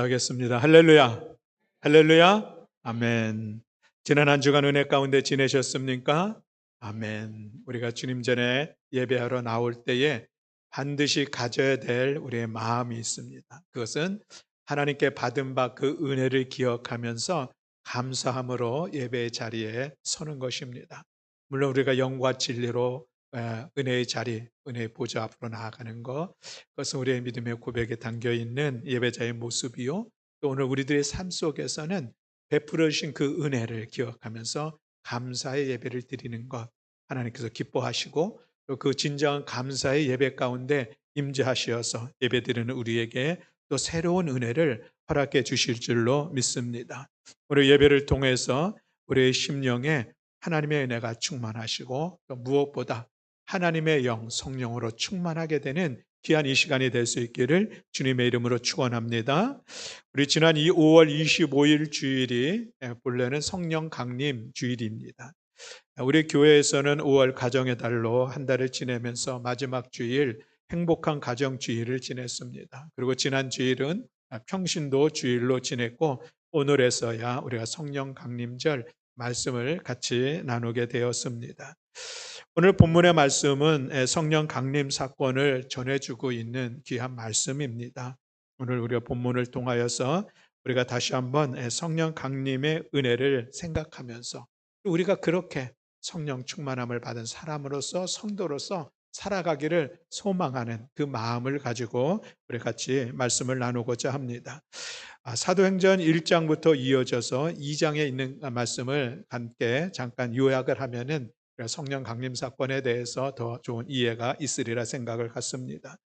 하겠습니다. 할렐루야. 할렐루야. 아멘. 지난 한 주간 은혜 가운데 지내셨습니까? 아멘. 우리가 주님 전에 예배하러 나올 때에 반드시 가져야 될 우리의 마음이 있습니다. 그것은 하나님께 받은 바 그 은혜를 기억하면서 감사함으로 예배의 자리에 서는 것입니다. 물론 우리가 영과 진리로 은혜의 자리, 은혜의 보좌 앞으로 나아가는 것, 그것은 우리의 믿음의 고백에 담겨 있는 예배자의 모습이요. 또 오늘 우리들의 삶 속에서는 베풀어 주신 그 은혜를 기억하면서 감사의 예배를 드리는 것, 하나님께서 기뻐하시고 또 그 진정한 감사의 예배 가운데 임재하시어서 예배드리는 우리에게 또 새로운 은혜를 허락해 주실 줄로 믿습니다. 우리 예배를 통해서 우리의 심령에 하나님의 은혜가 충만하시고 또 무엇보다 하나님의 영, 성령으로 충만하게 되는 귀한 이 시간이 될 수 있기를 주님의 이름으로 축원합니다. 우리 지난 5월 25일 주일이 본래는 성령 강림 주일입니다. 우리 교회에서는 5월 가정의 달로 한 달을 지내면서 마지막 주일 행복한 가정 주일을 지냈습니다. 그리고 지난 주일은 평신도 주일로 지냈고 오늘에서야 우리가 성령 강림절 말씀을 같이 나누게 되었습니다. 오늘 본문의 말씀은 성령 강림 사건을 전해주고 있는 귀한 말씀입니다. 오늘 우리가 본문을 통하여서 우리가 다시 한번 성령 강림의 은혜를 생각하면서 우리가 그렇게 성령 충만함을 받은 사람으로서 성도로서 살아가기를 소망하는 그 마음을 가지고 우리 같이 말씀을 나누고자 합니다. 사도행전 1장부터 이어져서 2장에 있는 말씀을 함께 잠깐 요약을 하면은 성령 강림 사건에 대해서 더 좋은 이해가 있으리라 생각을 갖습니다.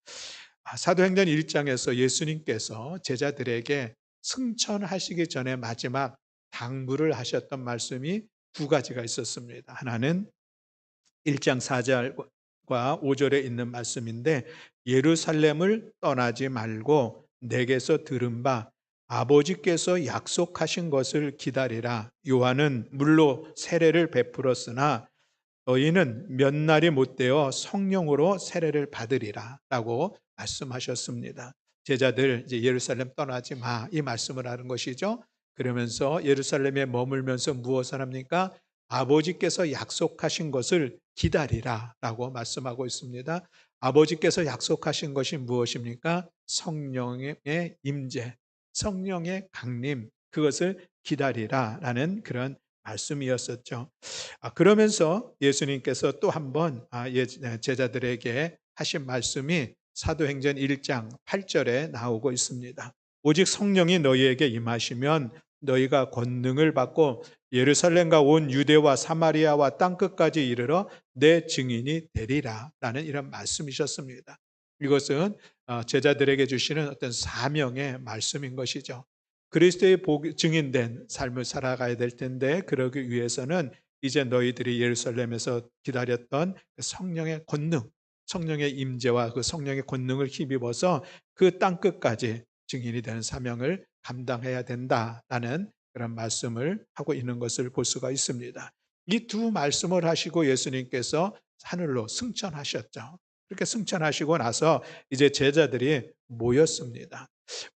사도행전 1장에서 예수님께서 제자들에게 승천하시기 전에 마지막 당부를 하셨던 말씀이 두 가지가 있었습니다. 하나는 1장 4절과 5절에 있는 말씀인데 예루살렘을 떠나지 말고 내게서 들은 바 아버지께서 약속하신 것을 기다리라. 요한은 물로 세례를 베풀었으나 너희는 몇 날이 못되어 성령으로 세례를 받으리라 라고 말씀하셨습니다. 제자들 이제 예루살렘 떠나지 마 이 말씀을 하는 것이죠. 그러면서 예루살렘에 머물면서 무엇을 합니까? 아버지께서 약속하신 것을 기다리라 라고 말씀하고 있습니다. 아버지께서 약속하신 것이 무엇입니까? 성령의 임재, 성령의 강림, 그것을 기다리라 라는 그런 말씀이었었죠. 그러면서 예수님께서 또 한 번 제자들에게 하신 말씀이 사도행전 1장 8절에 나오고 있습니다. 오직 성령이 너희에게 임하시면 너희가 권능을 받고 예루살렘과 온 유대와 사마리아와 땅끝까지 이르러 내 증인이 되리라 라는 이런 말씀이셨습니다. 이것은 제자들에게 주시는 어떤 사명의 말씀인 것이죠. 그리스도의 증인된 삶을 살아가야 될 텐데 그러기 위해서는 이제 너희들이 예루살렘에서 기다렸던 성령의 권능, 성령의 임재와 그 성령의 권능을 힘입어서 그 땅끝까지 증인이 되는 사명을 감당해야 된다라는 그런 말씀을 하고 있는 것을 볼 수가 있습니다. 이 두 말씀을 하시고 예수님께서 하늘로 승천하셨죠. 그렇게 승천하시고 나서 이제 제자들이 모였습니다.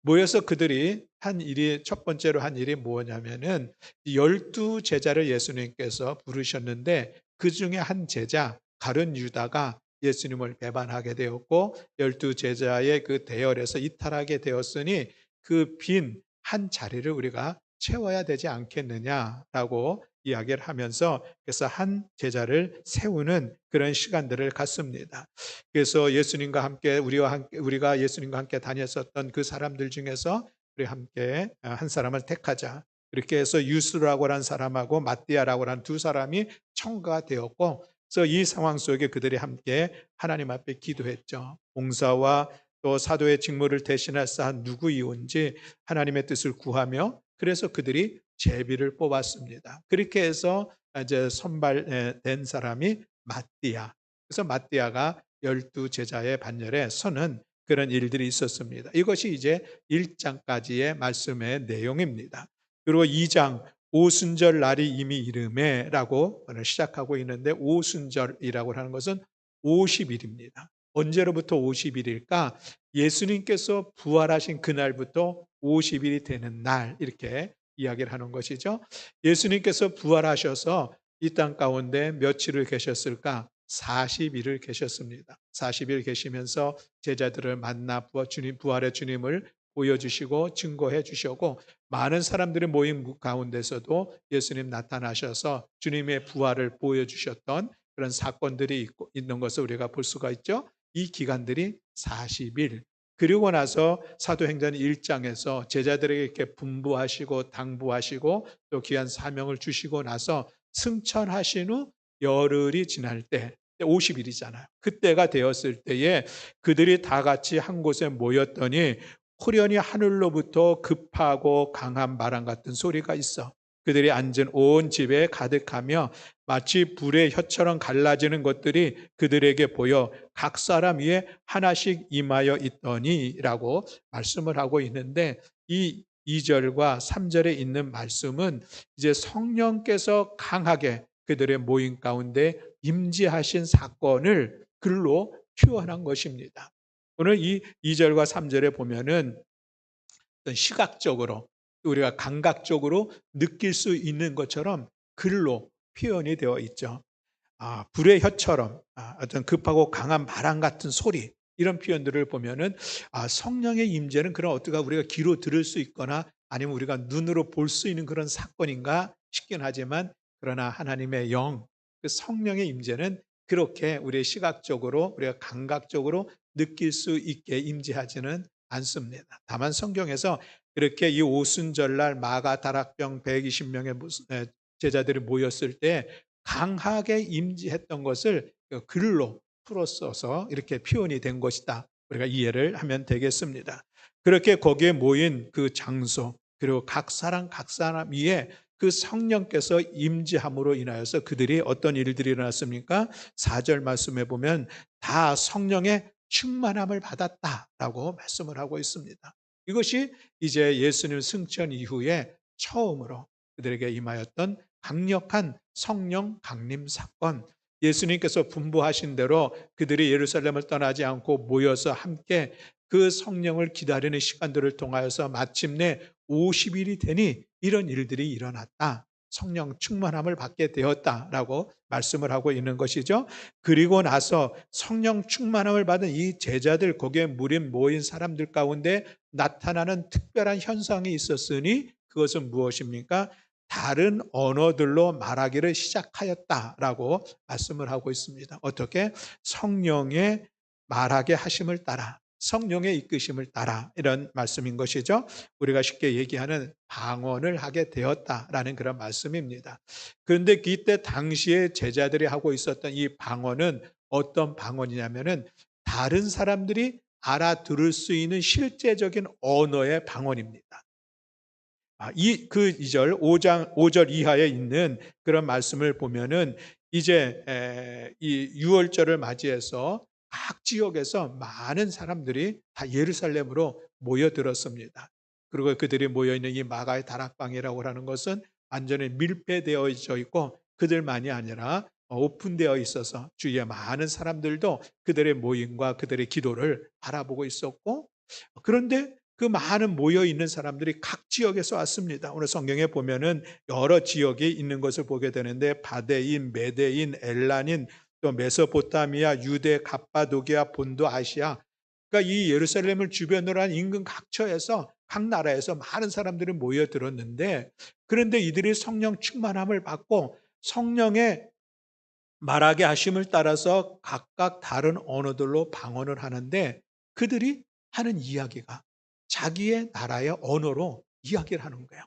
모여서 그들이 한 일이 첫 번째로 한 일이 뭐냐면은 12 제자를 예수님께서 부르셨는데 그 중에 한 제자 가룟 유다가 예수님을 배반하게 되었고 12 제자의 그 대열에서 이탈하게 되었으니 그 빈 한 자리를 우리가 채워야 되지 않겠느냐라고 이야기를 하면서 그래서 한 제자를 세우는 그런 시간들을 갖습니다. 그래서 예수님과 함께 우리가 예수님과 함께 다녔었던 그 사람들 중에서 우리 함께 한 사람을 택하자. 그렇게 해서 유스라고 하는 사람하고 마띠아라고 하는 두 사람이 청거가 되었고, 그래서 이 상황 속에 그들이 함께 하나님 앞에 기도했죠. 봉사와 또 사도의 직무를 대신해서 한 누구이온지 하나님의 뜻을 구하며, 그래서 그들이 제비를 뽑았습니다. 그렇게 해서 이제 선발된 사람이 마띠아. 그래서 마띠아가 12 제자의 반열에 서는 그런 일들이 있었습니다. 이것이 이제 1장까지의 말씀의 내용입니다. 그리고 2장 오순절 날이 이미 이르매라고 시작하고 있는데 오순절이라고 하는 것은 50일입니다. 언제로부터 50일일까? 예수님께서 부활하신 그날부터 50일이 되는 날, 이렇게 이야기를 하는 것이죠. 예수님께서 부활하셔서 이 땅 가운데 며칠을 계셨을까? 40일을 계셨습니다. 40일 계시면서 제자들을 만나 부활의 주님을 보여주시고 증거해 주시고, 많은 사람들이 모인 가운데서도 예수님 나타나셔서 주님의 부활을 보여주셨던 그런 사건들이 있는 것을 우리가 볼 수가 있죠. 이 기간들이 40일, 그리고 나서 사도행전 1장에서 제자들에게 이렇게 분부하시고 당부하시고 또 귀한 사명을 주시고 나서 승천하신 후 열흘이 지날 때 50일이잖아요. 그때가 되었을 때에 그들이 다 같이 한 곳에 모였더니 호련히 하늘로부터 급하고 강한 바람 같은 소리가 있어 그들이 앉은 온 집에 가득하며 마치 불의 혀처럼 갈라지는 것들이 그들에게 보여 각 사람 위에 하나씩 임하여 있더니라고 말씀을 하고 있는데, 이 2절과 3절에 있는 말씀은 이제 성령께서 강하게 그들의 모임 가운데 임재하신 사건을 글로 표현한 것입니다. 오늘 이 2절과 3절에 보면은 시각적으로 우리가 감각적으로 느낄 수 있는 것처럼 글로 표현이 되어 있죠. 불의 혀처럼 어떤 급하고 강한 바람 같은 소리, 이런 표현들을 보면은 성령의 임재는 그런 어떻게 우리가 귀로 들을 수 있거나 아니면 우리가 눈으로 볼 수 있는 그런 사건인가 싶긴 하지만, 그러나 하나님의 영, 그 성령의 임재는 그렇게 우리의 시각적으로 우리가 감각적으로 느낄 수 있게 임재하지는 않습니다. 다만 성경에서 이렇게 이 오순절날 마가 다락병 120명의 제자들이 모였을 때 강하게 임재했던 것을 글로 풀어 써서 이렇게 표현이 된 것이다, 우리가 이해를 하면 되겠습니다. 그렇게 거기에 모인 그 장소, 그리고 각 사람 위에 그 성령께서 임재함으로 인하여서 그들이 어떤 일들이 일어났습니까? 4절 말씀에 보면 다 성령의 충만함을 받았다라고 말씀을 하고 있습니다. 이것이 이제 예수님 승천 이후에 처음으로 그들에게 임하였던 강력한 성령 강림 사건, 예수님께서 분부하신 대로 그들이 예루살렘을 떠나지 않고 모여서 함께 그 성령을 기다리는 시간들을 통하여서 마침내 50일이 되니 이런 일들이 일어났다, 성령 충만함을 받게 되었다라고 말씀을 하고 있는 것이죠. 그리고 나서 성령 충만함을 받은 이 제자들, 거기에 모인 사람들 가운데 나타나는 특별한 현상이 있었으니 그것은 무엇입니까? 다른 언어들로 말하기를 시작하였다라고 말씀을 하고 있습니다. 어떻게? 성령의 말하게 하심을 따라, 성령의 이끄심을 따라, 이런 말씀인 것이죠. 우리가 쉽게 얘기하는 방언을 하게 되었다라는 그런 말씀입니다. 그런데 그때 당시에 제자들이 하고 있었던 이 방언은 어떤 방언이냐면은 다른 사람들이 알아들을 수 있는 실제적인 언어의 방언입니다. 그 2절, 5절 이하에 있는 그런 말씀을 보면은 이제 이 유월절을 맞이해서 각 지역에서 많은 사람들이 다 예루살렘으로 모여들었습니다. 그리고 그들이 모여있는 이 마가의 다락방이라고 하는 것은 완전히 밀폐되어 있고 그들만이 아니라 오픈되어 있어서 주위에 많은 사람들도 그들의 모임과 그들의 기도를 바라보고 있었고, 그런데 그 많은 모여 있는 사람들이 각 지역에서 왔습니다. 오늘 성경에 보면은 여러 지역이 있는 것을 보게 되는데 바데인, 메데인, 엘란인, 또 메소포타미아, 유대, 갑바도기아, 본도, 아시아, 그러니까 이 예루살렘을 주변으로 한 인근 각처에서 각 나라에서 많은 사람들이 모여들었는데, 그런데 이들이 성령 충만함을 받고 성령의 말하게 하심을 따라서 각각 다른 언어들로 방언을 하는데, 그들이 하는 이야기가 자기의 나라의 언어로 이야기를 하는 거예요.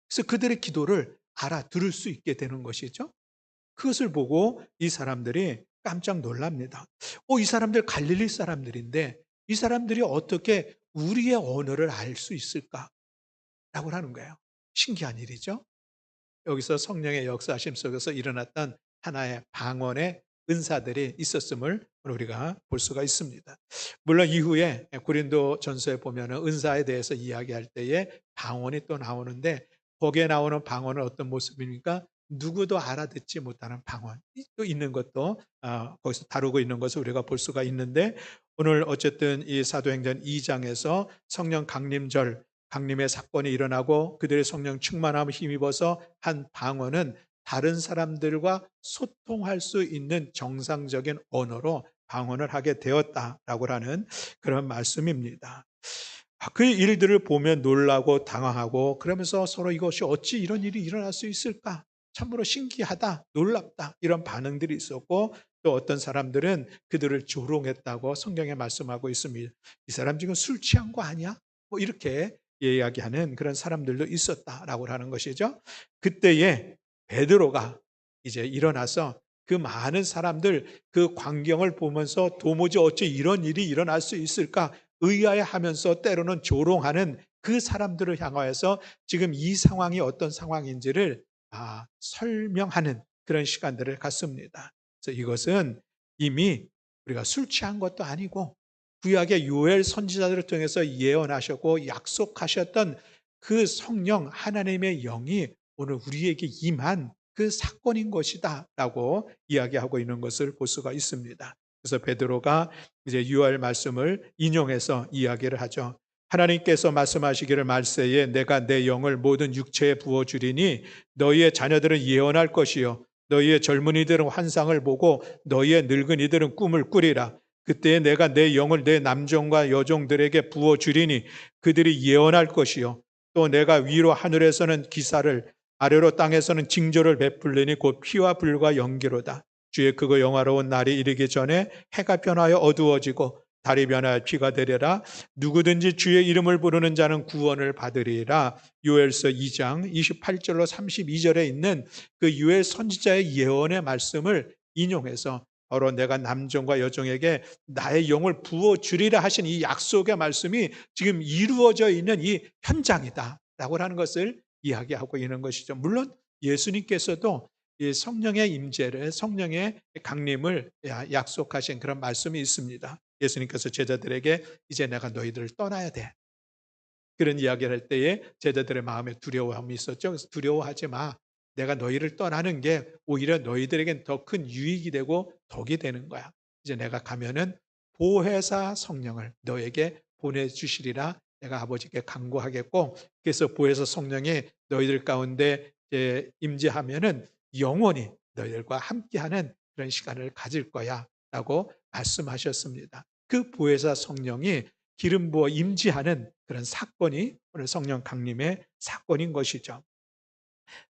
그래서 그들의 기도를 알아들을 수 있게 되는 것이죠. 그것을 보고 이 사람들이 깜짝 놀랍니다. 이 사람들 갈릴리 사람들인데 이 사람들이 어떻게 우리의 언어를 알 수 있을까라고 하는 거예요. 신기한 일이죠. 여기서 성령의 역사하심 속에서 일어났던 하나의 방언의 은사들이 있었음을 우리가 볼 수가 있습니다. 물론 이후에 고린도 전서에 보면 은사에 대해서 이야기할 때에 방언이 또 나오는데, 거기에 나오는 방언은 어떤 모습입니까? 누구도 알아듣지 못하는 방언이 또 있는 것도 거기서 다루고 있는 것을 우리가 볼 수가 있는데, 오늘 어쨌든 이 사도행전 2장에서 성령 강림절, 강림의 사건이 일어나고 그들의 성령 충만함을 힘입어서 한 방언은 다른 사람들과 소통할 수 있는 정상적인 언어로 방언을 하게 되었다라고 하는 그런 말씀입니다. 그 일들을 보면 놀라고 당황하고 그러면서 서로 이것이 어찌 이런 일이 일어날 수 있을까? 참으로 신기하다, 놀랍다, 이런 반응들이 있었고, 또 어떤 사람들은 그들을 조롱했다고 성경에 말씀하고 있습니다. 이 사람 지금 술 취한 거 아니야? 뭐 이렇게 이야기하는 그런 사람들도 있었다라고 하는 것이죠. 그때에 베드로가 이제 일어나서 그 많은 사람들 그 광경을 보면서 도무지 어찌 이런 일이 일어날 수 있을까 의아해하면서 때로는 조롱하는 그 사람들을 향하여서 지금 이 상황이 어떤 상황인지를 설명하는 그런 시간들을 갖습니다. 그래서 이것은 이미 우리가 술 취한 것도 아니고 구약의 요엘 선지자들을 통해서 예언하셨고 약속하셨던 그 성령 하나님의 영이 오늘 우리에게 임한 그 사건인 것이다 라고 이야기하고 있는 것을 볼 수가 있습니다. 그래서 베드로가 이제 유월 말씀을 인용해서 이야기를 하죠. 하나님께서 말씀하시기를 말세에 내가 내 영을 모든 육체에 부어주리니 너희의 자녀들은 예언할 것이요 너희의 젊은이들은 환상을 보고 너희의 늙은이들은 꿈을 꾸리라. 그때에 내가 내 영을 내 남종과 여종들에게 부어주리니 그들이 예언할 것이요 또 내가 위로 하늘에서는 기사를 아래로 땅에서는 징조를 베풀리니 곧 피와 불과 연기로다. 주의 크고 영화로운 날이 이르기 전에 해가 변하여 어두워지고 달이 변하여 피가 되리라. 누구든지 주의 이름을 부르는 자는 구원을 받으리라. 요엘서 2장 28절로 32절에 있는 그 요엘 선지자의 예언의 말씀을 인용해서 바로 내가 남종과 여종에게 나의 영을 부어주리라 하신 이 약속의 말씀이 지금 이루어져 있는 이 현장이다 라고 하는 것을 이야기하고 있는 것이죠. 물론 예수님께서도 이 성령의 임재를, 성령의 강림을 약속하신 그런 말씀이 있습니다. 예수님께서 제자들에게 이제 내가 너희들을 떠나야 돼, 그런 이야기를 할 때에 제자들의 마음에 두려움이 있었죠. 그래서 두려워하지 마. 내가 너희를 떠나는 게 오히려 너희들에겐 더 큰 유익이 되고 덕이 되는 거야. 이제 내가 가면은 보혜사 성령을 너에게 보내주시리라 내가 아버지께 간구하겠고, 그래서 보혜사 성령이 너희들 가운데 임재하면은 영원히 너희들과 함께하는 그런 시간을 가질 거야 라고 말씀하셨습니다. 그 보혜사 성령이 기름 부어 임재하는 그런 사건이 오늘 성령 강림의 사건인 것이죠.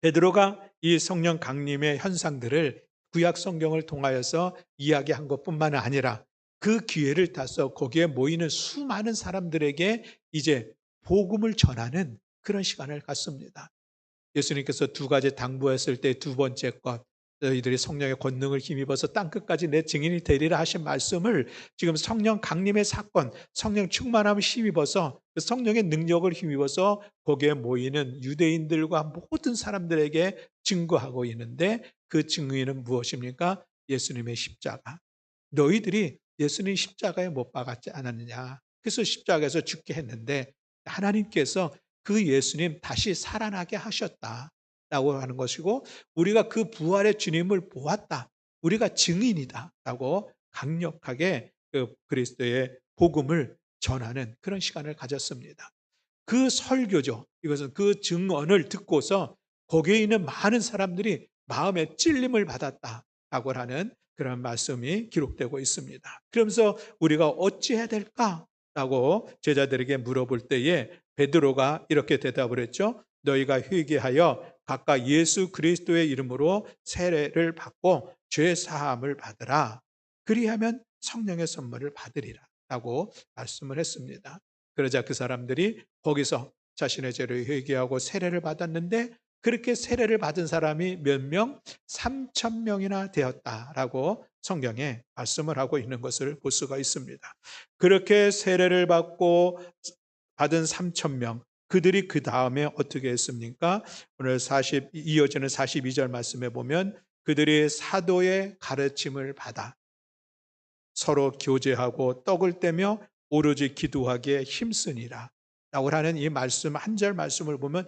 베드로가 이 성령 강림의 현상들을 구약 성경을 통하여서 이야기한 것뿐만 아니라 그 기회를 타서 거기에 모이는 수많은 사람들에게 이제 복음을 전하는 그런 시간을 갖습니다. 예수님께서 두 가지 당부했을 때 두 번째 것, 너희들이 성령의 권능을 힘입어서 땅끝까지 내 증인이 되리라 하신 말씀을 지금 성령 강림의 사건, 성령 충만함을 힘입어서 그 성령의 능력을 힘입어서 거기에 모이는 유대인들과 모든 사람들에게 증거하고 있는데, 그 증인은 무엇입니까? 예수님의 십자가. 너희들이 예수님 십자가에 못 박았지 않았느냐. 그래서 십자가에서 죽게 했는데 하나님께서 그 예수님 다시 살아나게 하셨다라고 하는 것이고, 우리가 그 부활의 주님을 보았다, 우리가 증인이다라고 강력하게 그 그리스도의 복음을 전하는 그런 시간을 가졌습니다. 그 설교죠. 이것은 그 증언을 듣고서 거기에 있는 많은 사람들이 마음에 찔림을 받았다라고 하는 그런 말씀이 기록되고 있습니다. 그러면서 우리가 어찌해야 될까라고 제자들에게 물어볼 때에 베드로가 이렇게 대답을 했죠. 너희가 회개하여 각각 예수 그리스도의 이름으로 세례를 받고 죄 사함을 받으라. 그리하면 성령의 선물을 받으리라 라고 말씀을 했습니다. 그러자 그 사람들이 거기서 자신의 죄를 회개하고 세례를 받았는데, 그렇게 세례를 받은 사람이 몇 명? 3천 명이나 되었다라고 성경에 말씀을 하고 있는 것을 볼 수가 있습니다. 그렇게 세례를 받고 받은 3천 명, 그들이 그 다음에 어떻게 했습니까? 오늘 이어지는 42절 말씀에 보면 그들이 사도의 가르침을 받아 서로 교제하고 떡을 떼며 오로지 기도하기에 힘쓰니라 라고 하는 이 말씀 한 절 말씀을 보면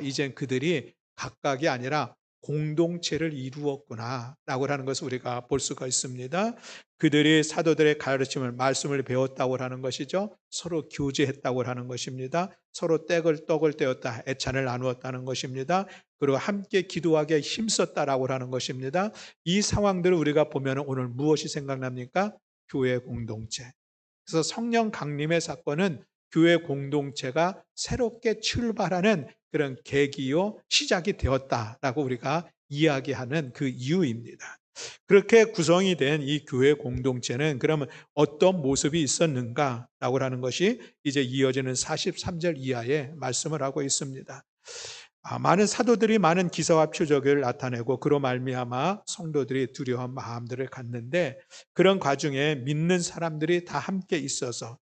이젠 그들이 각각이 아니라 공동체를 이루었구나라고 하는 것을 우리가 볼 수가 있습니다. 그들이 사도들의 가르침을 말씀을 배웠다고 하는 것이죠. 서로 교제했다고 하는 것입니다. 서로 떡을 떼었다, 애찬을 나누었다는 것입니다. 그리고 함께 기도하기에 힘썼다라고 하는 것입니다. 이 상황들을 우리가 보면 오늘 무엇이 생각납니까? 교회 공동체. 그래서 성령 강림의 사건은 교회 공동체가 새롭게 출발하는 그런 계기요 시작이 되었다라고 우리가 이야기하는 그 이유입니다. 그렇게 구성이 된 이 교회 공동체는 그러면 어떤 모습이 있었는가라고 하는 것이 이제 이어지는 43절 이하에 말씀을 하고 있습니다. 많은 사도들이 많은 기사와 표적을 나타내고 그로 말미암아 성도들이 두려운 마음들을 갖는데 그런 과정에 믿는 사람들이 다 함께 있어서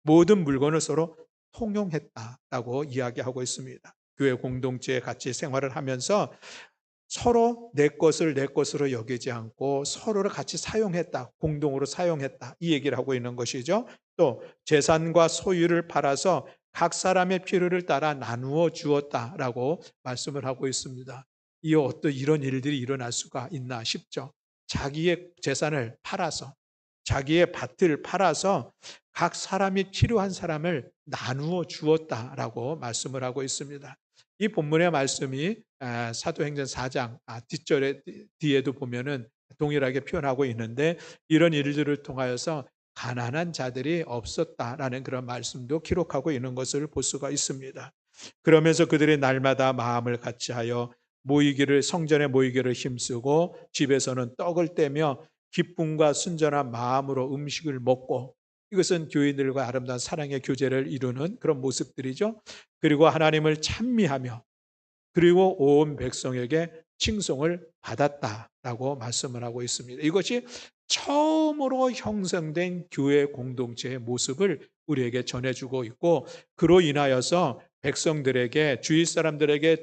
모든 물건을 서로 통용했다라고 이야기하고 있습니다. 교회 공동체에 같이 생활을 하면서 서로 내 것을 내 것으로 여기지 않고 서로를 같이 사용했다, 공동으로 사용했다 이 얘기를 하고 있는 것이죠. 또 재산과 소유를 팔아서 각 사람의 필요를 따라 나누어 주었다라고 말씀을 하고 있습니다. 이 어떤 이런 일들이 일어날 수가 있나 싶죠. 자기의 재산을 팔아서 자기의 밭을 팔아서 각 사람이 필요한 사람을 나누어 주었다라고 말씀을 하고 있습니다. 이 본문의 말씀이 사도행전 4장 뒷절에 뒤에도 보면은 동일하게 표현하고 있는데 이런 일들을 통하여서 가난한 자들이 없었다라는 그런 말씀도 기록하고 있는 것을 볼 수가 있습니다. 그러면서 그들이 날마다 마음을 같이하여 모이기를 성전에 모이기를 힘쓰고 집에서는 떡을 떼며 기쁨과 순전한 마음으로 음식을 먹고 이것은 교인들과 아름다운 사랑의 교제를 이루는 그런 모습들이죠. 그리고 하나님을 찬미하며 그리고 온 백성에게 칭송을 받았다라고 말씀을 하고 있습니다. 이것이 처음으로 형성된 교회 공동체의 모습을 우리에게 전해주고 있고 그로 인하여서 백성들에게 주위 사람들에게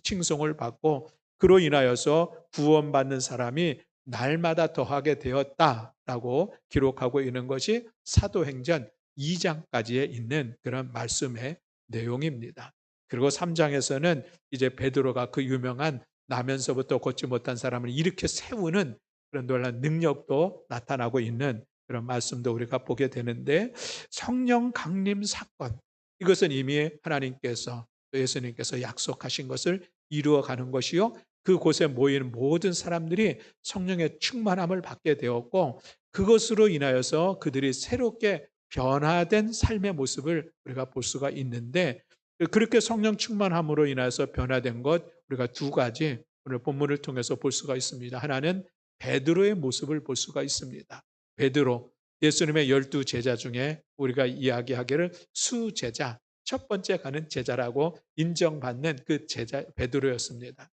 칭송을 받고 그로 인하여서 구원받는 사람이 날마다 더하게 되었다라고 기록하고 있는 것이 사도행전 2장까지에 있는 그런 말씀의 내용입니다. 그리고 3장에서는 이제 베드로가 그 유명한 나면서부터 걷지 못한 사람을 일으켜 세우는 그런 놀라운 능력도 나타나고 있는 그런 말씀도 우리가 보게 되는데 성령 강림 사건 이것은 이미 하나님께서 또 예수님께서 약속하신 것을 이루어가는 것이요 그곳에 모이는 모든 사람들이 성령의 충만함을 받게 되었고 그것으로 인하여서 그들이 새롭게 변화된 삶의 모습을 우리가 볼 수가 있는데 그렇게 성령 충만함으로 인해서 변화된 것 우리가 두 가지 오늘 본문을 통해서 볼 수가 있습니다. 하나는 베드로의 모습을 볼 수가 있습니다. 베드로 예수님의 12 제자 중에 우리가 이야기하기를 수제자 첫 번째 가는 제자라고 인정받는 그 제자 베드로였습니다.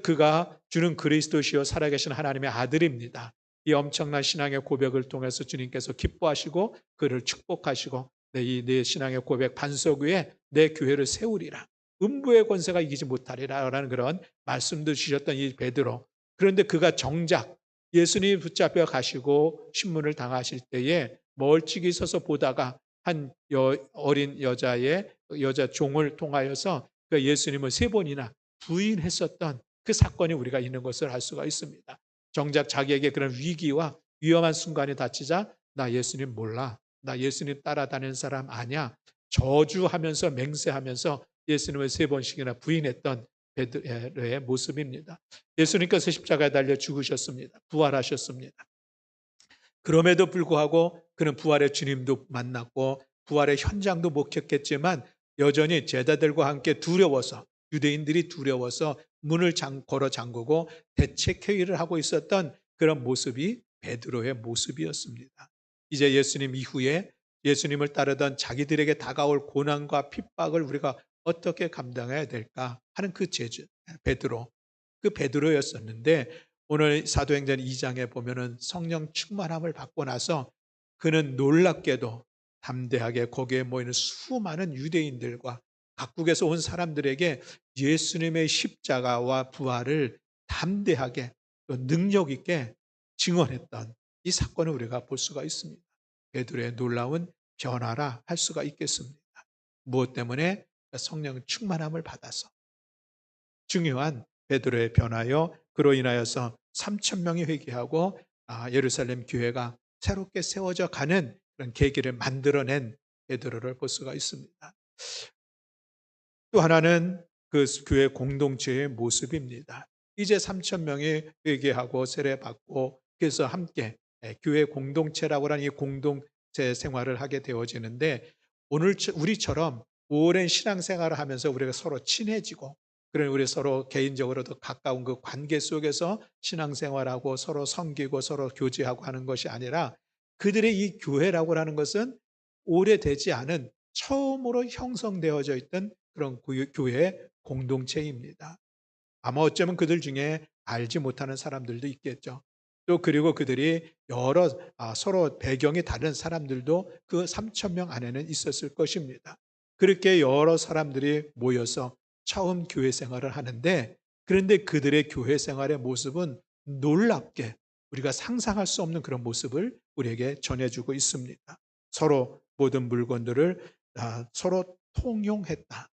그가 주는 그리스도시요 살아계신 하나님의 아들입니다. 이 엄청난 신앙의 고백을 통해서 주님께서 기뻐하시고 그를 축복하시고 내 신앙의 고백 반석 위에 내 교회를 세우리라. 음부의 권세가 이기지 못하리라라는 그런 말씀도 주셨던 이 베드로. 그런데 그가 정작 예수님 붙잡혀 가시고 신문을 당하실 때에 멀찍이 서서 보다가 한 어린 여자 종을 통하여서 예수님을 3번이나 부인했었던 그 사건이 우리가 있는 것을 알 수가 있습니다. 정작 자기에게 그런 위기와 위험한 순간이 닥치자 나 예수님 몰라. 나 예수님 따라다니는 사람 아니야. 저주하면서 맹세하면서 예수님을 3번씩이나 부인했던 베드로의 모습입니다. 예수님께서 십자가에 달려 죽으셨습니다. 부활하셨습니다. 그럼에도 불구하고 그는 부활의 주님도 만났고 부활의 현장도 목격했지만 여전히 제자들과 함께 두려워서 유대인들이 두려워서 문을 걸어 잠그고 대책회의를 하고 있었던 그런 모습이 베드로의 모습이었습니다. 이제 예수님 이후에 예수님을 따르던 자기들에게 다가올 고난과 핍박을 우리가 어떻게 감당해야 될까 하는 그 베드로, 그 베드로였었는데 오늘 사도행전 2장에 보면은 성령 충만함을 받고 나서 그는 놀랍게도 담대하게 거기에 모이는 수많은 유대인들과 각국에서 온 사람들에게 예수님의 십자가와 부활을 담대하게 또 능력 있게 증언했던 이 사건을 우리가 볼 수가 있습니다. 베드로의 놀라운 변화라 할 수가 있겠습니다. 무엇 때문에? 성령 충만함을 받아서 중요한 베드로의 변화요. 그로 인하여서 3천 명이 회개하고 예루살렘 교회가 새롭게 세워져 가는 그런 계기를 만들어낸 베드로를 볼 수가 있습니다. 또 하나는 그 교회 공동체의 모습입니다. 이제 3천 명이 회개하고 세례받고 그래서 함께 교회 공동체라고 하는 이 공동체 생활을 하게 되어지는데 오늘 우리처럼 오랜 신앙생활을 하면서 우리가 서로 친해지고 그런 우리 서로 개인적으로도 가까운 그 관계 속에서 신앙생활하고 서로 섬기고 서로 교제하고 하는 것이 아니라 그들의 이 교회라고 하는 것은 오래되지 않은 처음으로 형성되어져 있던 그런 교회 공동체입니다. 아마 어쩌면 그들 중에 알지 못하는 사람들도 있겠죠. 또 그리고 그들이 여러 서로 배경이 다른 사람들도 그 3천 명 안에는 있었을 것입니다. 그렇게 여러 사람들이 모여서 처음 교회 생활을 하는데 그런데 그들의 교회 생활의 모습은 놀랍게 우리가 상상할 수 없는 그런 모습을 우리에게 전해주고 있습니다. 서로 모든 물건들을 서로 통용했다.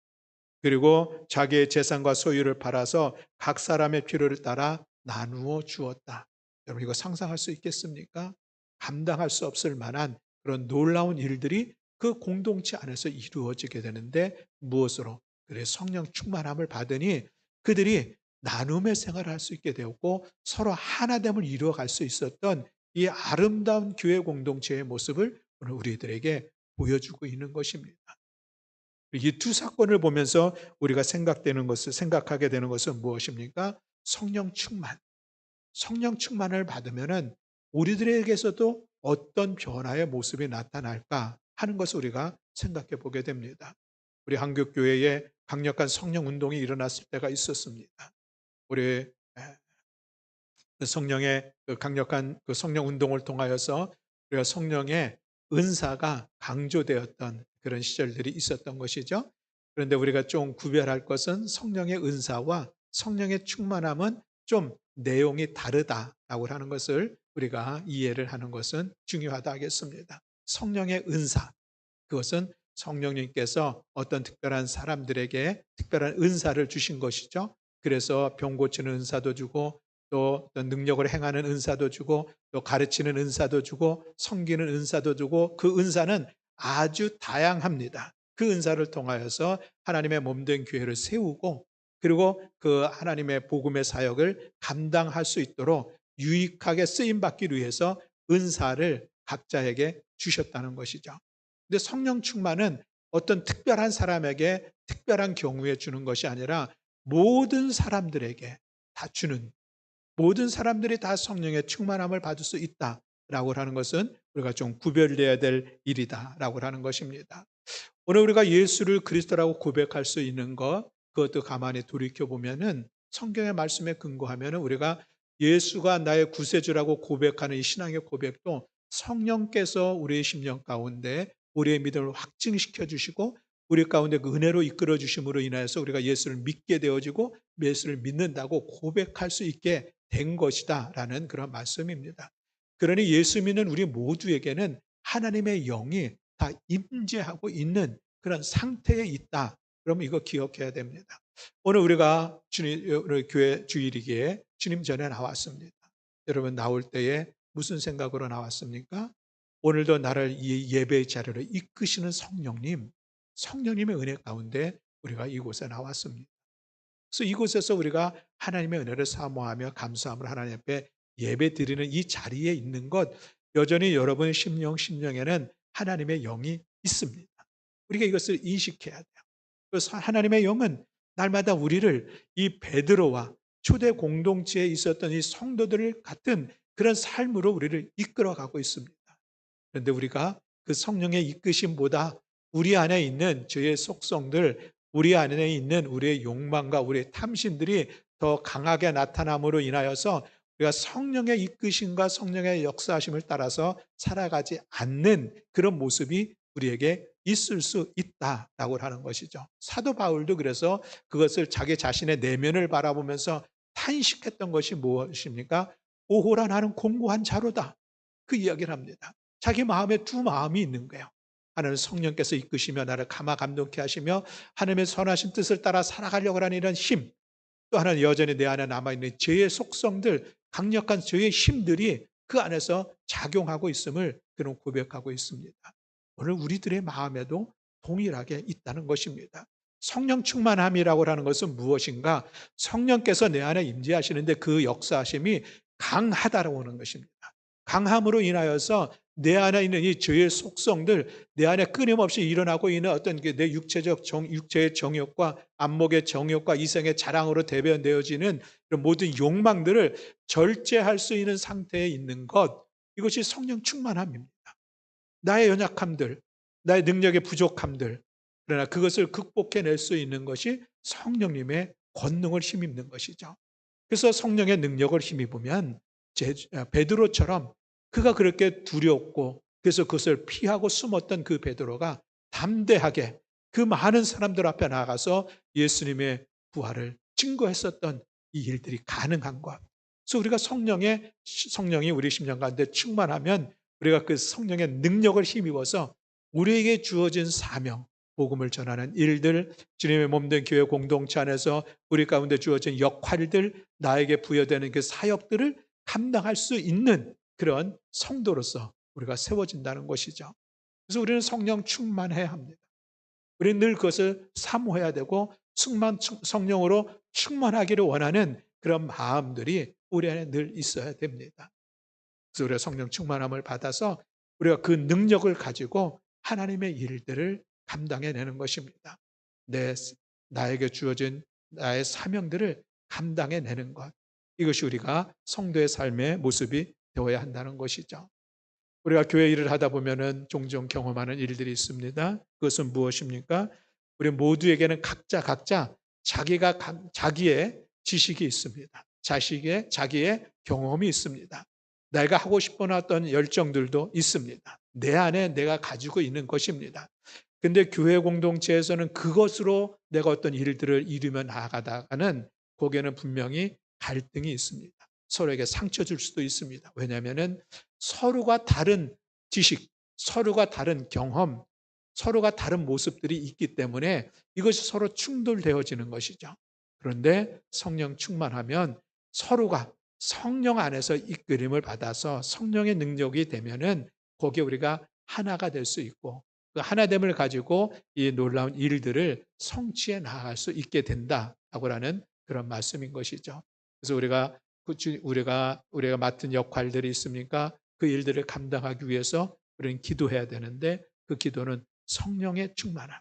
그리고 자기의 재산과 소유를 팔아서 각 사람의 필요를 따라 나누어 주었다. 여러분 이거 상상할 수 있겠습니까? 감당할 수 없을 만한 그런 놀라운 일들이 그 공동체 안에서 이루어지게 되는데 무엇으로? 그래 성령 충만함을 받으니 그들이 나눔의 생활을 할 수 있게 되었고 서로 하나됨을 이루어갈 수 있었던 이 아름다운 교회 공동체의 모습을 오늘 우리들에게 보여주고 있는 것입니다. 이 두 사건을 보면서 우리가 생각하게 되는 것은 무엇입니까? 성령 충만. 성령 충만을 받으면은 우리들에게서도 어떤 변화의 모습이 나타날까 하는 것을 우리가 생각해 보게 됩니다. 우리 한국 교회에 강력한 성령 운동이 일어났을 때가 있었습니다. 우리 그 성령의 그 강력한 그 성령 운동을 통하여서 우리가 성령의 은사가 강조되었던 그런 시절들이 있었던 것이죠. 그런데 우리가 좀 구별할 것은 성령의 은사와 성령의 충만함은 좀 내용이 다르다라고 하는 것을 우리가 이해를 하는 것은 중요하다 하겠습니다. 성령의 은사, 그것은 성령님께서 어떤 특별한 사람들에게 특별한 은사를 주신 것이죠. 그래서 병 고치는 은사도 주고 또 어떤 능력을 행하는 은사도 주고 또 가르치는 은사도 주고 섬기는 은사도 주고 그 은사는 아주 다양합니다. 그 은사를 통하여서 하나님의 몸된 교회를 세우고 그리고 그 하나님의 복음의 사역을 감당할 수 있도록 유익하게 쓰임 받기 위해서 은사를 각자에게 주셨다는 것이죠. 근데 성령 충만은 어떤 특별한 사람에게 특별한 경우에 주는 것이 아니라 모든 사람들에게 다 주는, 모든 사람들이 다 성령의 충만함을 받을 수 있다라고 하는 것은 우리가 좀 구별되어야 될 일이다라고 하는 것입니다. 오늘 우리가 예수를 그리스도라고 고백할 수 있는 것, 그것도 가만히 돌이켜 보면은 성경의 말씀에 근거하면은 우리가 예수가 나의 구세주라고 고백하는 이 신앙의 고백도 성령께서 우리의 심령 가운데 우리의 믿음을 확증시켜 주시고 우리 가운데 그 은혜로 이끌어 주심으로 인하여서 우리가 예수를 믿게 되어지고 예수를 믿는다고 고백할 수 있게 된 것이다라는 그런 말씀입니다. 그러니 예수 믿는 우리 모두에게는 하나님의 영이 다 임재하고 있는 그런 상태에 있다. 그러면 이거 기억해야 됩니다. 오늘 우리가 우리 교회 주일이기에 주님 전에 나왔습니다. 여러분 나올 때에 무슨 생각으로 나왔습니까? 오늘도 나를 이 예배의 자리로 이끄시는 성령님, 성령님의 은혜 가운데 우리가 이곳에 나왔습니다. 그래서 이곳에서 우리가 하나님의 은혜를 사모하며 감사함을 하나님 앞에 예배 드리는 이 자리에 있는 것, 여전히 여러분의 심령에는 하나님의 영이 있습니다. 우리가 이것을 인식해야 돼요. 그래서 하나님의 영은 날마다 우리를 이 베드로와 초대 공동체에 있었던 이 성도들 같은 그런 삶으로 우리를 이끌어가고 있습니다. 그런데 우리가 그 성령의 이끄심보다 우리 안에 있는 저의 속성들, 우리 안에 있는 우리의 욕망과 우리의 탐심들이 더 강하게 나타남으로 인하여서 우리가 성령의 이끄심과 성령의 역사하심을 따라서 살아가지 않는 그런 모습이 우리에게 있을 수 있다라고 하는 것이죠. 사도 바울도 그래서 그것을 자기 자신의 내면을 바라보면서 탄식했던 것이 무엇입니까? 오호라 나는 공고한 자로다. 그 이야기를 합니다. 자기 마음에 두 마음이 있는 거예요. 하나는 성령께서 이끄시며 나를 감화 감동케 하시며 하나님의 선하신 뜻을 따라 살아가려고 하는 이런 힘. 또 하나는 여전히 내 안에 남아있는 죄의 속성들, 강력한 죄의 힘들이 그 안에서 작용하고 있음을 그는 고백하고 있습니다. 오늘 우리들의 마음에도 동일하게 있다는 것입니다. 성령 충만함이라고 하는 것은 무엇인가? 성령께서 내 안에 임재하시는데 그 역사하심이 강하다라고 하는 것입니다. 강함으로 인하여서 내 안에 있는 이 죄의 속성들, 내 안에 끊임없이 일어나고 있는 어떤 내 육체의 정욕과 안목의 정욕과 이생의 자랑으로 대변되어지는 이런 모든 욕망들을 절제할 수 있는 상태에 있는 것, 이것이 성령 충만함입니다. 나의 연약함들, 나의 능력의 부족함들, 그러나 그것을 극복해낼 수 있는 것이 성령님의 권능을 힘입는 것이죠. 그래서 성령의 능력을 힘입으면 베드로처럼 그가 그렇게 두렵고 그래서 그것을 피하고 숨었던 그 베드로가 담대하게 그 많은 사람들 앞에 나가서 예수님의 부활을 증거했었던 이 일들이 가능한 것. 그래서 우리가 성령이 우리 심령 가운데 충만하면 우리가 그 성령의 능력을 힘입어서 우리에게 주어진 사명, 복음을 전하는 일들, 주님의 몸된 교회 공동체 안에서 우리 가운데 주어진 역할들, 나에게 부여되는 그 사역들을 감당할 수 있는 그런 성도로서 우리가 세워진다는 것이죠. 그래서 우리는 성령 충만해야 합니다. 우리는 늘 그것을 사모해야 되고 성령으로 충만하기를 원하는 그런 마음들이 우리 안에 늘 있어야 됩니다. 그래서 우리가 성령 충만함을 받아서 우리가 그 능력을 가지고 하나님의 일들을 감당해내는 것입니다. 나에게 주어진 나의 사명들을 감당해내는 것. 이것이 우리가 성도의 삶의 모습이 되어야 한다는 것이죠. 우리가 교회 일을 하다 보면은 종종 경험하는 일들이 있습니다. 그것은 무엇입니까? 우리 모두에게는 각자 자기의 지식이 있습니다. 자기의 경험이 있습니다. 내가 하고 싶어 놨던 열정들도 있습니다. 내 안에 내가 가지고 있는 것입니다. 근데 교회 공동체에서는 그것으로 내가 어떤 일들을 이루며 나아가다가는 거기에는 분명히 갈등이 있습니다. 서로에게 상처 줄 수도 있습니다. 왜냐하면 서로가 다른 지식, 서로가 다른 경험, 서로가 다른 모습들이 있기 때문에 이것이 서로 충돌되어지는 것이죠. 그런데 성령 충만하면 서로가 성령 안에서 이끌림을 받아서 성령의 능력이 되면은 거기에 우리가 하나가 될 수 있고 그 하나됨을 가지고 이 놀라운 일들을 성취해 나갈 수 있게 된다라고 하는 그런 말씀인 것이죠. 그래서 우리가 맡은 역할들이 있습니까? 그 일들을 감당하기 위해서 우리는 기도해야 되는데 그 기도는 성령의 충만함,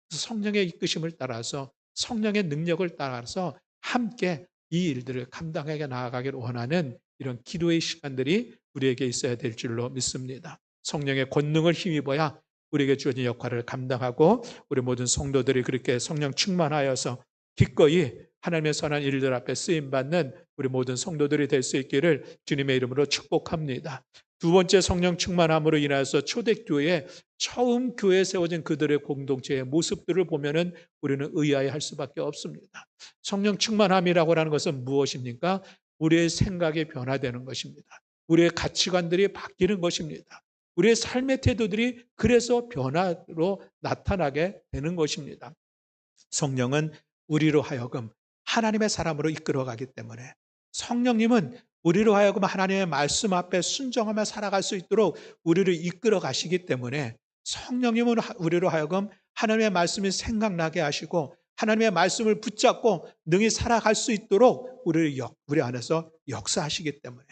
성령의 이끄심을 따라서 성령의 능력을 따라서 함께 이 일들을 감당하게 나아가기를 원하는 이런 기도의 시간들이 우리에게 있어야 될 줄로 믿습니다. 성령의 권능을 힘입어야 우리에게 주어진 역할을 감당하고 우리 모든 성도들이 그렇게 성령 충만하여서 기꺼이 하나님의 선한 일들 앞에 쓰임받는 우리 모든 성도들이 될 수 있기를 주님의 이름으로 축복합니다. 두 번째 성령 충만함으로 인하여서 초대교회 처음 교회에 세워진 그들의 공동체의 모습들을 보면은 우리는 의아해할 수밖에 없습니다. 성령 충만함이라고 하는 것은 무엇입니까? 우리의 생각이 변화되는 것입니다. 우리의 가치관들이 바뀌는 것입니다. 우리의 삶의 태도들이 그래서 변화로 나타나게 되는 것입니다. 성령은 우리로 하여금 하나님의 사람으로 이끌어가기 때문에 성령님은 우리로 하여금 하나님의 말씀 앞에 순종하며 살아갈 수 있도록 우리를 이끌어 가시기 때문에 성령님은 우리로 하여금 하나님의 말씀이 생각나게 하시고 하나님의 말씀을 붙잡고 능히 살아갈 수 있도록 우리 안에서 역사하시기 때문에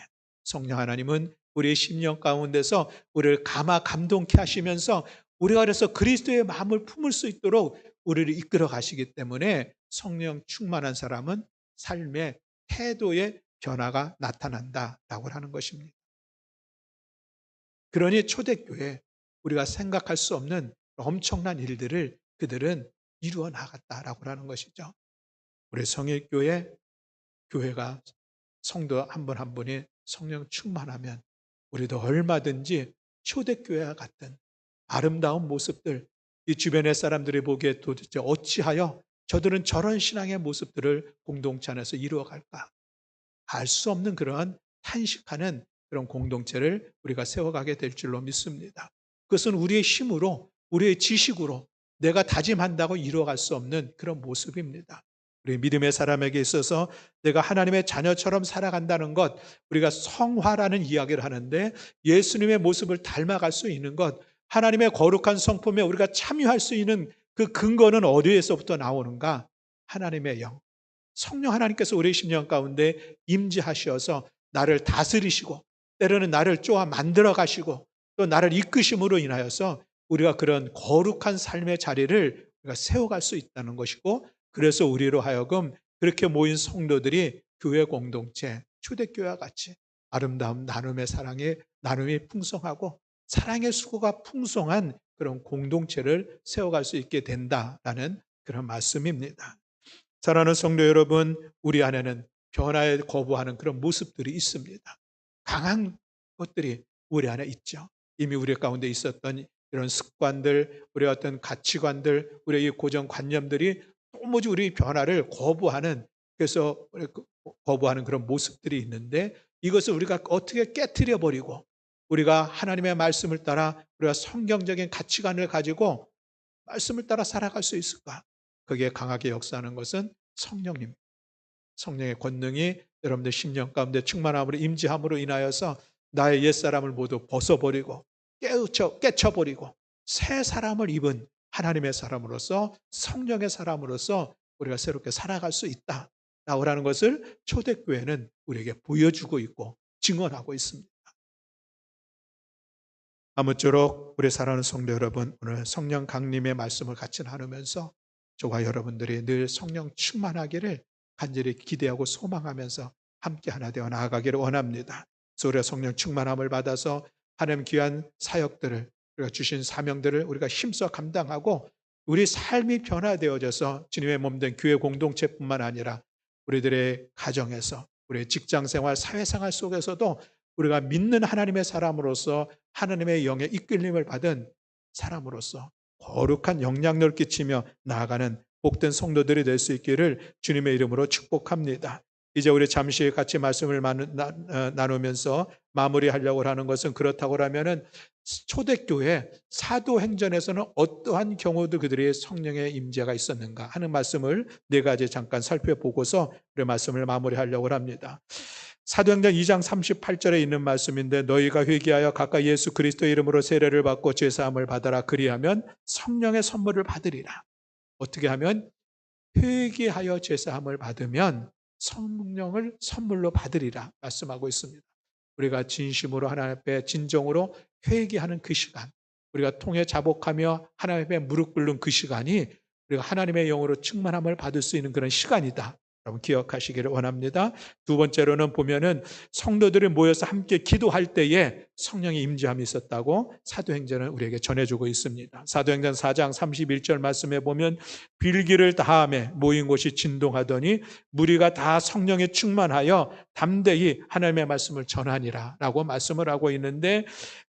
성령 하나님은 우리의 심령 가운데서 우리를 감동케 하시면서 우리가 그래서 그리스도의 마음을 품을 수 있도록 우리를 이끌어 가시기 때문에 성령 충만한 사람은 삶의 태도의 변화가 나타난다라고 하는 것입니다. 그러니 초대교회 우리가 생각할 수 없는 엄청난 일들을 그들은 이루어 나갔다라고 하는 것이죠. 우리 성일교회 교회가 성도 한 분 한 분이 성령 충만하면 우리도 얼마든지 초대교회와 같은 아름다운 모습들, 이 주변의 사람들이 보기에 도대체 어찌하여 저들은 저런 신앙의 모습들을 공동체 안에서 이루어갈까? 알 수 없는 그러한 탄식하는 그런 공동체를 우리가 세워가게 될 줄로 믿습니다. 그것은 우리의 힘으로, 우리의 지식으로 내가 다짐한다고 이루어갈 수 없는 그런 모습입니다. 우리 믿음의 사람에게 있어서 내가 하나님의 자녀처럼 살아간다는 것, 우리가 성화라는 이야기를 하는데 예수님의 모습을 닮아갈 수 있는 것, 하나님의 거룩한 성품에 우리가 참여할 수 있는 그 근거는 어디에서부터 나오는가? 하나님의 영. 성령 하나님께서 우리의 심령 가운데 임재하셔서 나를 다스리시고 때로는 나를 쪼아 만들어 가시고 또 나를 이끄심으로 인하여서 우리가 그런 거룩한 삶의 자리를 우리가 세워갈 수 있다는 것이고, 그래서 우리로 하여금 그렇게 모인 성도들이 교회 공동체, 초대교회와 같이 아름다운 나눔의 사랑에 나눔이 풍성하고 사랑의 수고가 풍성한 그런 공동체를 세워갈 수 있게 된다라는 그런 말씀입니다. 사랑하는 성도 여러분, 우리 안에는 변화에 거부하는 그런 모습들이 있습니다. 강한 것들이 우리 안에 있죠. 이미 우리 가운데 있었던 이런 습관들, 우리의 어떤 가치관들, 우리의 이 고정관념들이 도무지 우리 변화를 거부하는, 그래서 거부하는 그런 모습들이 있는데, 이것을 우리가 어떻게 깨트려 버리고 우리가 하나님의 말씀을 따라 우리가 성경적인 가치관을 가지고 말씀을 따라 살아갈 수 있을까? 거기에 강하게 역사하는 것은 성령님, 성령의 권능이 여러분들 심령 가운데 충만함으로 임재함으로 인하여서 나의 옛사람을 모두 벗어버리고 깨쳐버리고 새 사람을 입은 하나님의 사람으로서, 성령의 사람으로서 우리가 새롭게 살아갈 수 있다 라는 것을 초대교회는 우리에게 보여주고 있고 증언하고 있습니다. 아무쪼록 우리 사랑하는 성도 여러분, 오늘 성령 강림의 말씀을 같이 나누면서 저와 여러분들이 늘 성령 충만하기를 간절히 기대하고 소망하면서 함께 하나 되어 나아가기를 원합니다. 그래서 우리가 성령 충만함을 받아서 하나님 귀한 사역들을, 우리가 주신 사명들을 우리가 힘써 감당하고 우리 삶이 변화되어져서 주님의 몸된 교회 공동체뿐만 아니라 우리들의 가정에서, 우리의 직장생활, 사회생활 속에서도 우리가 믿는 하나님의 사람으로서 하나님의 영에 이끌림을 받은 사람으로서 거룩한 영향력을 끼치며 나아가는 복된 성도들이 될 수 있기를 주님의 이름으로 축복합니다. 이제 우리 잠시 같이 말씀을 나누면서 마무리하려고 하는 것은, 그렇다고 하면은 초대교회 사도행전에서는 어떠한 경우도 그들의 성령의 임재가 있었는가 하는 말씀을 네 가지 잠깐 살펴보고서 우리 말씀을 마무리하려고 합니다. 사도행전 2장 38절에 있는 말씀인데, 너희가 회개하여 각각 예수 그리스도의 이름으로 세례를 받고 죄사함을 받아라. 그리하면 성령의 선물을 받으리라. 어떻게 하면? 회개하여 죄사함을 받으면 성령을 선물로 받으리라 말씀하고 있습니다. 우리가 진심으로 하나님 앞에 진정으로 회개하는 그 시간, 우리가 통해 자복하며 하나님 앞에 무릎 꿇는 그 시간이 우리가 하나님의 영으로 충만함을 받을 수 있는 그런 시간이다. 여러분 기억하시기를 원합니다. 두 번째로는 보면은 성도들이 모여서 함께 기도할 때에 성령의 임재함이 있었다고 사도행전은 우리에게 전해주고 있습니다. 사도행전 4장 31절 말씀에 보면 빌기를 다하며 모인 곳이 진동하더니 무리가 다 성령에 충만하여 담대히 하나님의 말씀을 전하니라 라고 말씀을 하고 있는데,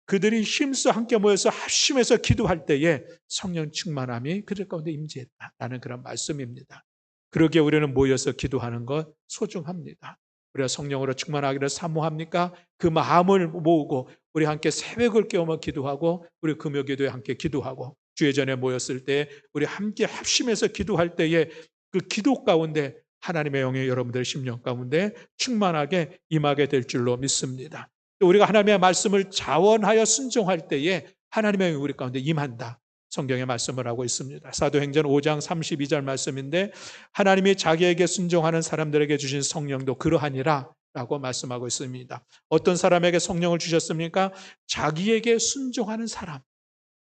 그들이 힘써 함께 모여서 합심해서 기도할 때에 성령 충만함이 그들 가운데 임재했다라는 그런 말씀입니다. 그러기에 우리는 모여서 기도하는 것 소중합니다. 우리가 성령으로 충만하기를 사모합니까? 그 마음을 모으고 우리 함께 새벽을 깨우며 기도하고, 우리 금요기도에 함께 기도하고, 주의 전에 모였을 때 우리 함께 합심해서 기도할 때에 그 기도 가운데 하나님의 영이 여러분들의 심령 가운데 충만하게 임하게 될 줄로 믿습니다. 또 우리가 하나님의 말씀을 자원하여 순종할 때에 하나님의 영이 우리 가운데 임한다. 성경에 말씀을 하고 있습니다. 사도행전 5장 32절 말씀인데, 하나님이 자기에게 순종하는 사람들에게 주신 성령도 그러하니라 라고 말씀하고 있습니다. 어떤 사람에게 성령을 주셨습니까? 자기에게 순종하는 사람,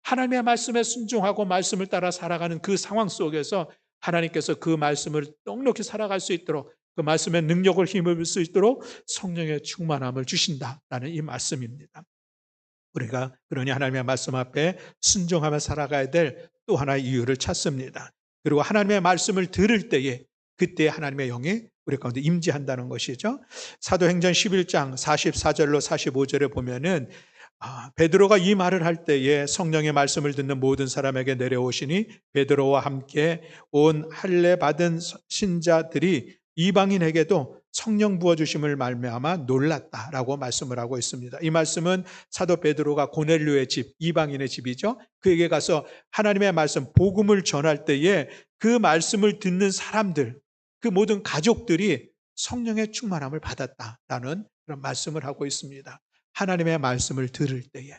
하나님의 말씀에 순종하고 말씀을 따라 살아가는 그 상황 속에서 하나님께서 그 말씀을 넉넉히 살아갈 수 있도록, 그 말씀의 능력을 힘입을 수 있도록 성령의 충만함을 주신다라는 이 말씀입니다. 우리가 그러니 하나님의 말씀 앞에 순종하며 살아가야 될 또 하나의 이유를 찾습니다. 그리고 하나님의 말씀을 들을 때에 그때 하나님의 영이 우리 가운데 임재한다는 것이죠. 사도행전 11장 44절로 45절에 보면은 베드로가 이 말을 할 때에 성령의 말씀을 듣는 모든 사람에게 내려오시니 베드로와 함께 온 할례 받은 신자들이 이방인에게도 성령 부어주심을 말미암아 놀랐다라고 말씀을 하고 있습니다. 이 말씀은 사도 베드로가 고넬료의 집, 이방인의 집이죠. 그에게 가서 하나님의 말씀, 복음을 전할 때에 그 말씀을 듣는 사람들, 그 모든 가족들이 성령의 충만함을 받았다라는 그런 말씀을 하고 있습니다. 하나님의 말씀을 들을 때에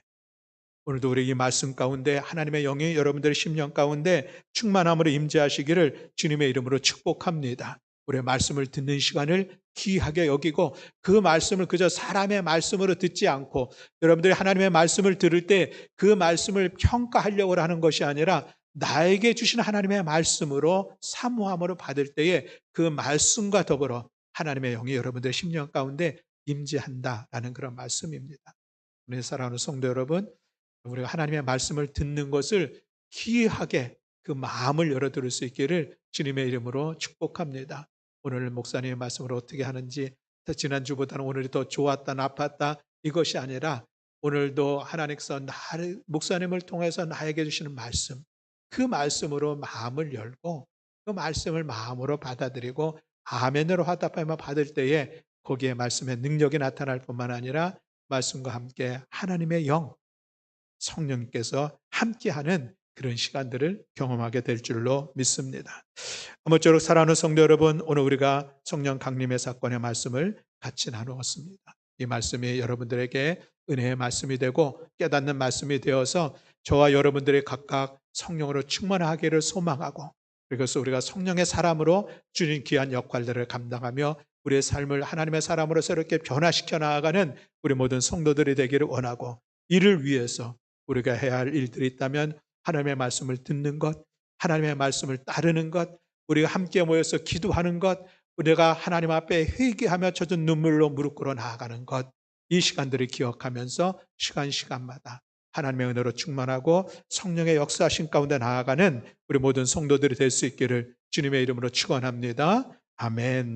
오늘도 우리 이 말씀 가운데 하나님의 영이 여러분들의 심령 가운데 충만함으로 임재하시기를 주님의 이름으로 축복합니다. 우리의 말씀을 듣는 시간을 귀하게 여기고 그 말씀을 그저 사람의 말씀으로 듣지 않고 여러분들이 하나님의 말씀을 들을 때 그 말씀을 평가하려고 하는 것이 아니라 나에게 주신 하나님의 말씀으로 사모함으로 받을 때에 그 말씀과 더불어 하나님의 영이 여러분들의 심령 가운데 임재한다라는 그런 말씀입니다. 우리 사랑하는 성도 여러분, 우리가 하나님의 말씀을 듣는 것을 귀하게 그 마음을 열어들을 수 있기를 주님의 이름으로 축복합니다. 오늘 목사님의 말씀을 어떻게 하는지 지난주보다는 오늘이 더 좋았다 나빴다 이것이 아니라 오늘도 하나님께서 목사님을 통해서 나에게 주시는 말씀 그 말씀으로 마음을 열고 그 말씀을 마음으로 받아들이고 아멘으로 화답하며 받을 때에 거기에 말씀의 능력이 나타날 뿐만 아니라 말씀과 함께 하나님의 영 성령께서 함께하는 그런 시간들을 경험하게 될 줄로 믿습니다. 아무쪼록 사랑하는 성도 여러분, 오늘 우리가 성령 강림의 사건의 말씀을 같이 나누었습니다. 이 말씀이 여러분들에게 은혜의 말씀이 되고 깨닫는 말씀이 되어서 저와 여러분들이 각각 성령으로 충만하기를 소망하고 그래서 우리가 성령의 사람으로 주님 귀한 역할들을 감당하며 우리의 삶을 하나님의 사람으로 새롭게 변화시켜 나아가는 우리 모든 성도들이 되기를 원하고 이를 위해서 우리가 해야 할 일들이 있다면 하나님의 말씀을 듣는 것, 하나님의 말씀을 따르는 것, 우리가 함께 모여서 기도하는 것, 우리가 하나님 앞에 회개하며 젖은 눈물로 무릎 꿇어 나아가는 것, 이 시간들을 기억하면서 시간마다 하나님의 은혜로 충만하고 성령의 역사하신 가운데 나아가는 우리 모든 성도들이 될 수 있기를 주님의 이름으로 축원합니다. 아멘.